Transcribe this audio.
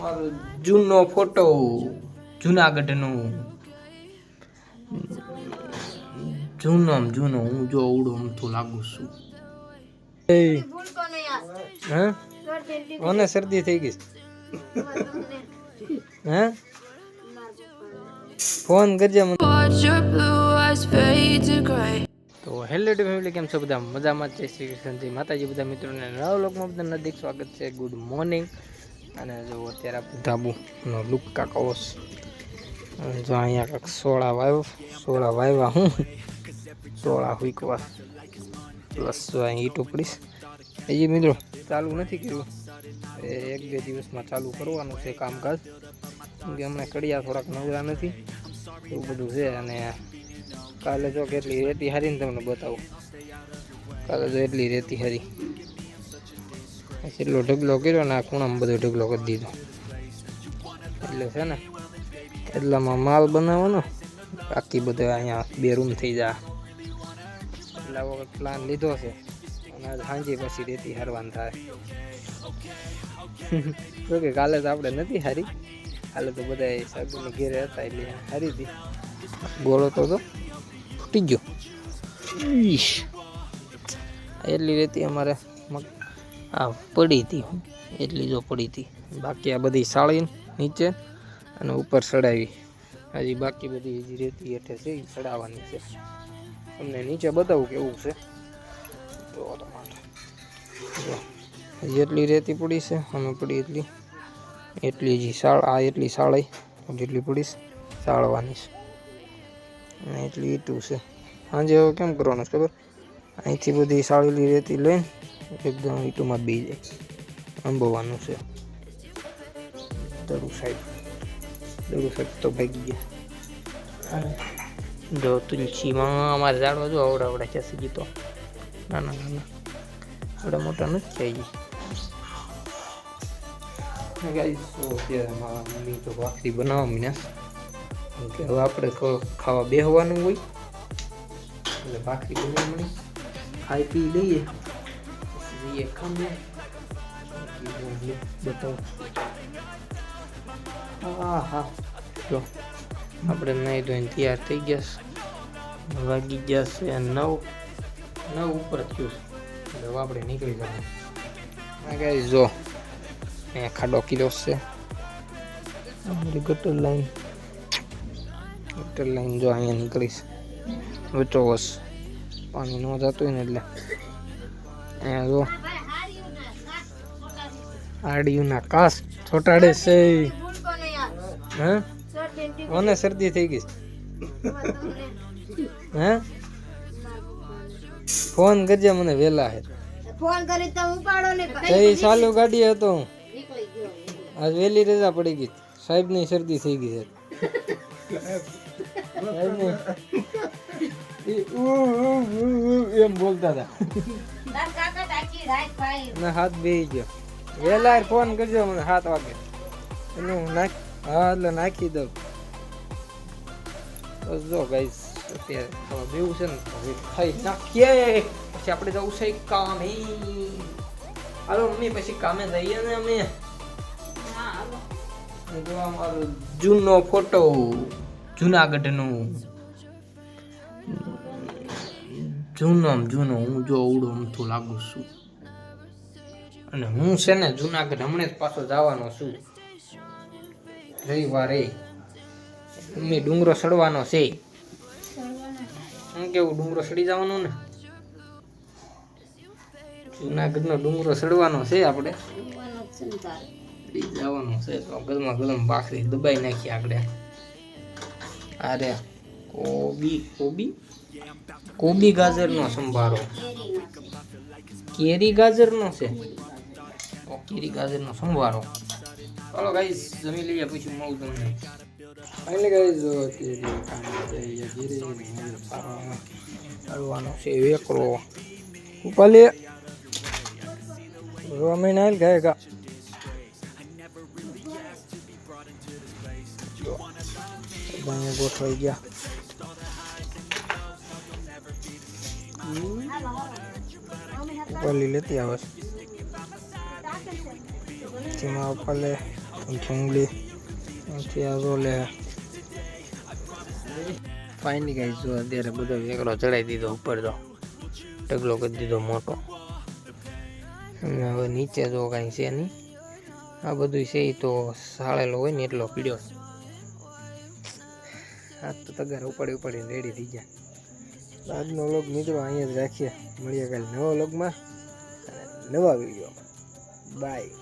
અમારો જૂનો ફોટો જુનાગઢનો જૂનો હું જો ઉડો અમથું લાગુ છું. હે ઓને શરદી થઈ ગઈ હે ફોન કરજે મને. તો હેલો ફેમિલી, કેમ છો બધા? મજામાં જ છે. શ્રી કૃષ્ણજી માતાજી બધા મિત્રોને નવા વ્લોગમાં બધાને હાર્દિક સ્વાગત છે. Good morning. અને જો અત્યારે આપણે ધાબુનો લુક કાકોસ જો અહીંયા કાંક સોળા વાવ્યા હું સોળા હુંકવા પ્લસ જો અહીં ઈટો પડીશ એ મિત્રો ચાલુ નથી કર્યું. એક બે દિવસમાં ચાલુ કરવાનું છે કામકાજ, કેમ કે હમણાં કડિયા થોડાક નવરા નથી એવું બધું છે. અને કાલે જો કેટલી રેતી હારીને તમને બતાવું. કાલે જો એટલી રેતી હારી, એટલો ઢગલો કર્યો ને આ ખૂણામાં બધો ઢગલો કરી દીધો. એટલે છે ને એટલામાં માલ બનાવવાનો, બાકી બધો અહીંયા 2 રૂમ થઈ જાય. એટલા વખત પ્લાન લીધો છે અને આજ સાંજે પછી રેતી હારવાનું થાય. તો કે કાલે તો આપણે નથી હારી, કાલે તો બધા સાહેબની ઘેરે હતા એટલે હારી હતી. ગોળો તો ફૂટી ગયો. એટલી રેતી અમારે આ પડી હતી, એટલી જો પડી હતી. બાકી આ બધી સાળી નીચે અને ઉપર ચડાવી. હજી બાકી બધી હજી રેતી હેઠે છે એ ચડાવવાની છે. તમને નીચે બતાવું કેવું છે. તો તમારે જેટલી રેતી પડી છે અમે પડી એટલી હજી આ એટલી સાળી જેટલી પડીશ સાળવાની છે અને એટલી ઈટું છે. સાંજે હવે કેમ કરવાનું છે ખબર? અહીંથી બધી સાળેલી રેતી લઈને એકદમ ઈટુમાં બી જાય અંબવાનું છે. દડું સાઈડ તો ભાગી ગયા. જો તુલસીમાં અમારે ઝાડવા જો આવડા છે સીધી, નાના આવડા મોટા નથી થઈ ગઈ. અત્યારે મારા મમ્મી તો ભાખરી બનાવવા મીના કે હવે આપણે ખાવા બેસવાનું હોય એટલે ભાખરી બનાવી મળી ખાઈ પી લઈએ પછી ખાંડે બતાવું. હા જો આપણે નહીં ધોઈને તૈયાર થઈ ગયા. વાગી ગયા છે 9 ઉપર થયું છે એટલે આપણે નીકળી જવાનું. ગાઈસ જો અહીંયા ખાડો કિલો છે. ગટર લાઈન જો અહીંયા નીકળીશ વચોવચ પાણી ન જતું હોય ને એટલે અહીંયા જો આડિયુંના કાસ છોટાડે છે. હે ઓને શરદી થઈ ગઈ હે ફોન કરજે મને વેલા હે. ફોન કરી તો ઉપાડો ને કઈ ચાલુ ગાડી હતો હું આજ વેલી રજા પડી ગઈ. સાહેબ ની શરદી થઈ ગઈ છે. એમ બોલતા હતા હાથ બેસી ગયો. વેલા ફોન કરજો મને 7 વાગે એનું હા એટલે નાખી દઉં. બસ જો ગાઈસ અત્યારે ખાવા બેવું છે ને ખાઈ નાખીએ પછી આપણે જવું છે કામે. હાલો મમ્મી પછી કામે જઈએ ને અમે. જો અમારો જૂનો ફોટો જુનાગઢનો જૂનો હું જો ઉડો અમથું લાગુ છું. અને હું છે ને જુનાગઢ હમણાં જ પાછો જવાનો છું રવિવારે. મમ્મી ડુંગરો ચડવાનો છે. હું કેવું ડુંગરો ચડી જવાનો ને જુનાગઢનો ડુંગરો ચડવાનો છે આપણે જવાનું છે. તો ગરમ ભાખરી દબાઈ નાખી આપણે. અરે કોબી ગાજરનો સંભારો, કેરી ગાજરનો છે. કેરી ગાજરનો સંભારો. ચાલો ગાઈસ જમી લઈએ પછી મળું તમને. ફાઇનલી ગાઈસ જો ચાલવાનો છે વેકરો ઉપાલે રોમે નાલ ગાયગા. અહીંયા ગોઠવાઈ ગયા. ઉપાલી લેતી આવે છે. તેમાં ઉપાલે જંગલી અહીંથી આ રોલે ફાઇનલી ગાઈસ જો અત્યારે બધો એકડો ચડાવી દીધો ઉપર, તો ઢગલો કરી દીધો મોટો. અને હવે નીચે જો કાંઈ છે નહીં, આ બધું છે એ તો સાળેલો હોય ને એટલો પીડ્યો. આ તો તગાર ઉપાડીને રેડી થઈ ગયા. આજનો વ્લોગ મિત્રો અહીંયા જ રાખીએ, મળીએ કાલે નવા વ્લોગમાં નવા વિડીયો. બાય.